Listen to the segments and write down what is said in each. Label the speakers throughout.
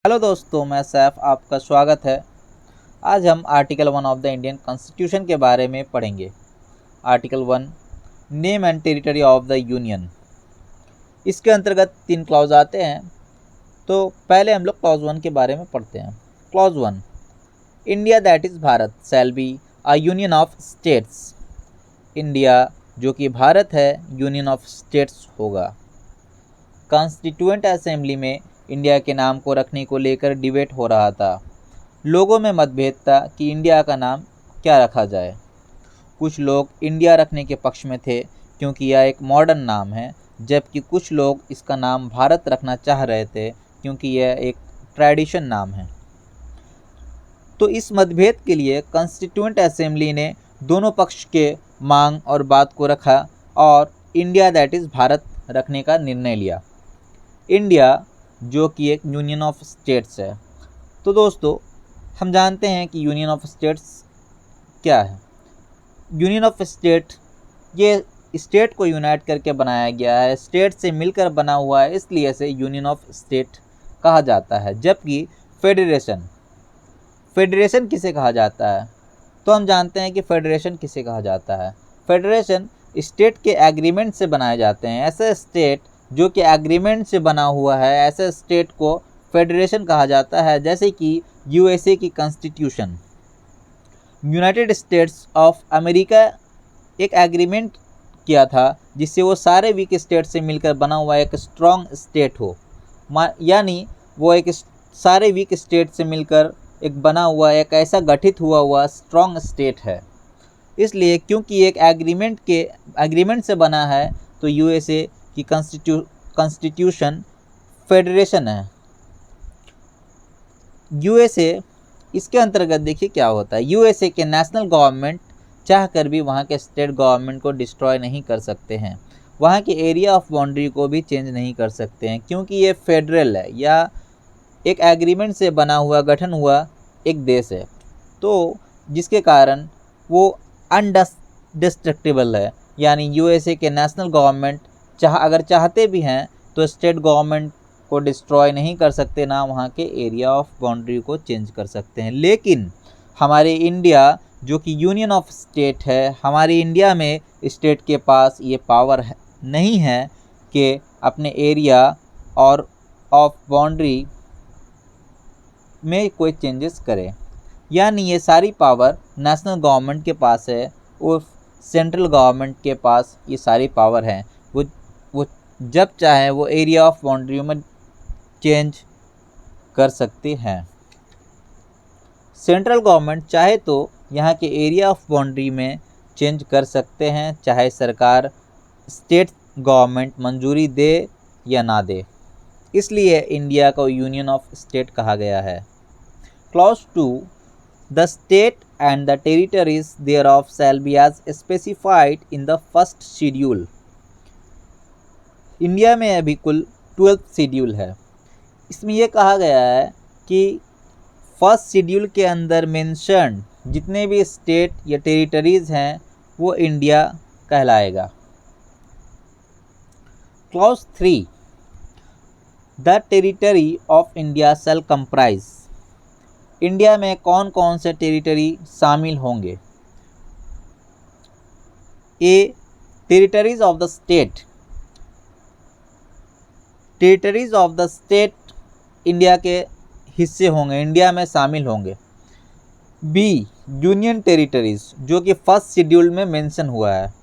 Speaker 1: Hello दोस्तों, मैं सैफ आपका स्वागत है। आज हम article 1 of the Indian constitution के बारे में पढ़ेंगे। Article 1 name and territory of the union. इसके अंतर्गत 3 क्लॉज आते हैं, तो पहले हम लोग क्लॉज 1 के बारे में पढ़ते हैं। Clause 1, India that is Bharat shall be a union of states. India जो कि भारत है, यूनियन ऑफ स्टेट्स होगा। कॉन्स्टिट्यूएंट असेंबली में इंडिया के नाम को रखने को लेकर डिबेट हो रहा था। लोगों में मतभेद था कि इंडिया का नाम क्या रखा जाए। कुछ लोग इंडिया रखने के पक्ष में थे क्योंकि यह एक मॉडर्न नाम है, जबकि कुछ लोग इसका नाम भारत रखना चाह रहे थे क्योंकि यह एक ट्रेडिशन नाम है। तो इस मतभेद के लिए कॉन्स्टिट्यूएंट असेंबली ने दोनों पक्ष के मांग और बात को रखा और इंडिया दैट इज़ भारत रखने का निर्णय लिया। इंडिया जो कि एक यूनियन ऑफ स्टेट्स है। तो दोस्तों, हम जानते हैं कि यूनियन ऑफ स्टेट्स क्या है। यूनियन ऑफ स्टेट, ये स्टेट को यूनाइट करके बनाया गया है, स्टेट से मिलकर बना हुआ है, इसलिए इसे यूनियन ऑफ स्टेट कहा जाता है। जबकि फेडरेशन किसे कहा जाता है? तो हम जानते हैं कि फेडरेशन किसे कहा जाता है। फेडरेशन स्टेट के एग्रीमेंट से बनाए जाते हैं। ऐसे स्टेट जो कि एग्रीमेंट से बना हुआ है, ऐसे स्टेट को फेडरेशन कहा जाता है। जैसे कि यूएसए की constitution, United states of America एक एग्रीमेंट किया था जिससे वो सारे वीक स्टेट से मिलकर बना हुआ एक स्ट्रॉन्ग स्टेट हो। यानी वो एक सारे वीक स्टेट से मिलकर एक बना हुआ, एक ऐसा गठित हुआ स्ट्रॉन्ग स्टेट है। इसलिए क्योंकि एक एग्रीमेंट से बना है, तो यूएसए की कॉन्स्टिट्यूशन फेडरेशन है। यूएसए, इसके अंतर्गत देखिए क्या होता है। यूएसए के नेशनल गवर्नमेंट चाहकर भी वहाँ के स्टेट गवर्नमेंट को डिस्ट्रॉय नहीं कर सकते हैं, वहाँ के एरिया ऑफ बाउंड्री को भी चेंज नहीं कर सकते हैं, क्योंकि ये फेडरल है या एक एग्रीमेंट से बना हुआ, गठन हुआ एक देश है। तो जिसके कारण वो अनडिस्ट्रक्टिबल है। यानी यूएसए के नेशनल गवर्नमेंट अगर चाहते भी हैं तो स्टेट गवर्नमेंट को डिस्ट्रॉय नहीं कर सकते, ना वहाँ के एरिया ऑफ बाउंड्री को चेंज कर सकते हैं। लेकिन हमारे इंडिया जो कि यूनियन ऑफ स्टेट है, हमारे इंडिया में स्टेट के पास ये पावर नहीं है कि अपने एरिया और ऑफ बाउंड्री में कोई चेंजेस करे। यानी ये सारी पावर नेशनल गवर्नमेंट के पास है और सेंट्रल गवर्नमेंट के पास ये सारी पावर है। वो जब चाहे वो एरिया ऑफ बाउंड्री में चेंज कर सकते हैं। सेंट्रल गवर्नमेंट चाहे तो यहाँ के एरिया ऑफ बाउंड्री में चेंज कर सकते हैं, चाहे सरकार स्टेट गवर्नमेंट मंजूरी दे या ना दे। इसलिए इंडिया को यूनियन ऑफ स्टेट कहा गया है। Clause 2, the state and the territories thereof shall be as specified in the first schedule। India में अभी कुल 12 शेड्यूल है। इसमें यह कहा गया है कि फर्स्ट शेड्यूल के अंदर मेंशन जितने भी स्टेट या टेरिटरीज हैं वो इंडिया कहलाएगा। Clause 3, the territory of India shall comprise. India में कौन कौन से टेरिटरी शामिल होंगे? A, territories of the state. Territories of the state India के हिस्से होंगे, इंडिया में शामिल होंगे। बी, यूनियन टेरिटरीज जो कि फर्स्ट शेड्यूल में मेंशन हुआ है।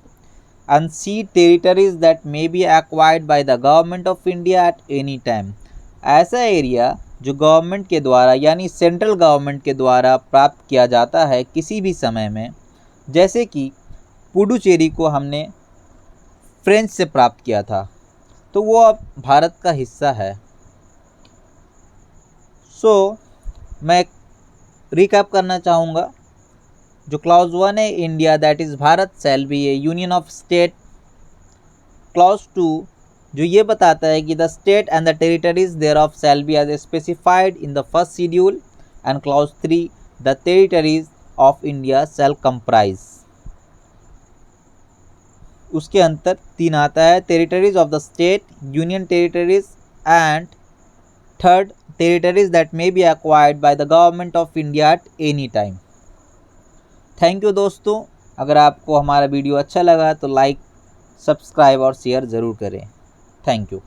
Speaker 1: And C, territories that may be acquired by the government of India at any time. ऐसा एरिया जो गवर्नमेंट के द्वारा यानी सेंट्रल गवर्नमेंट के द्वारा प्राप्त किया जाता है किसी भी समय में। जैसे कि पुडुचेरी को हमने फ्रेंच से प्राप्त किया था, तो वो अब भारत का हिस्सा है। मैं रिकैप करना चाहूँगा। जो क्लॉज 1 है, India that is Bharat shall be a union of state. Clause 2 जो ये बताता है कि the state and the territories thereof shall be as specified in the first schedule. And clause 3, the territories of India shall comprise. उसके अंतर 3 आता है, territories of the state, union territories and third territories that may be acquired by the government of India at any time. Thank you दोस्तों। अगर आपको हमारा video अच्छा लगा तो लाइक, सब्सक्राइब और शेयर ज़रूर करें। Thank you.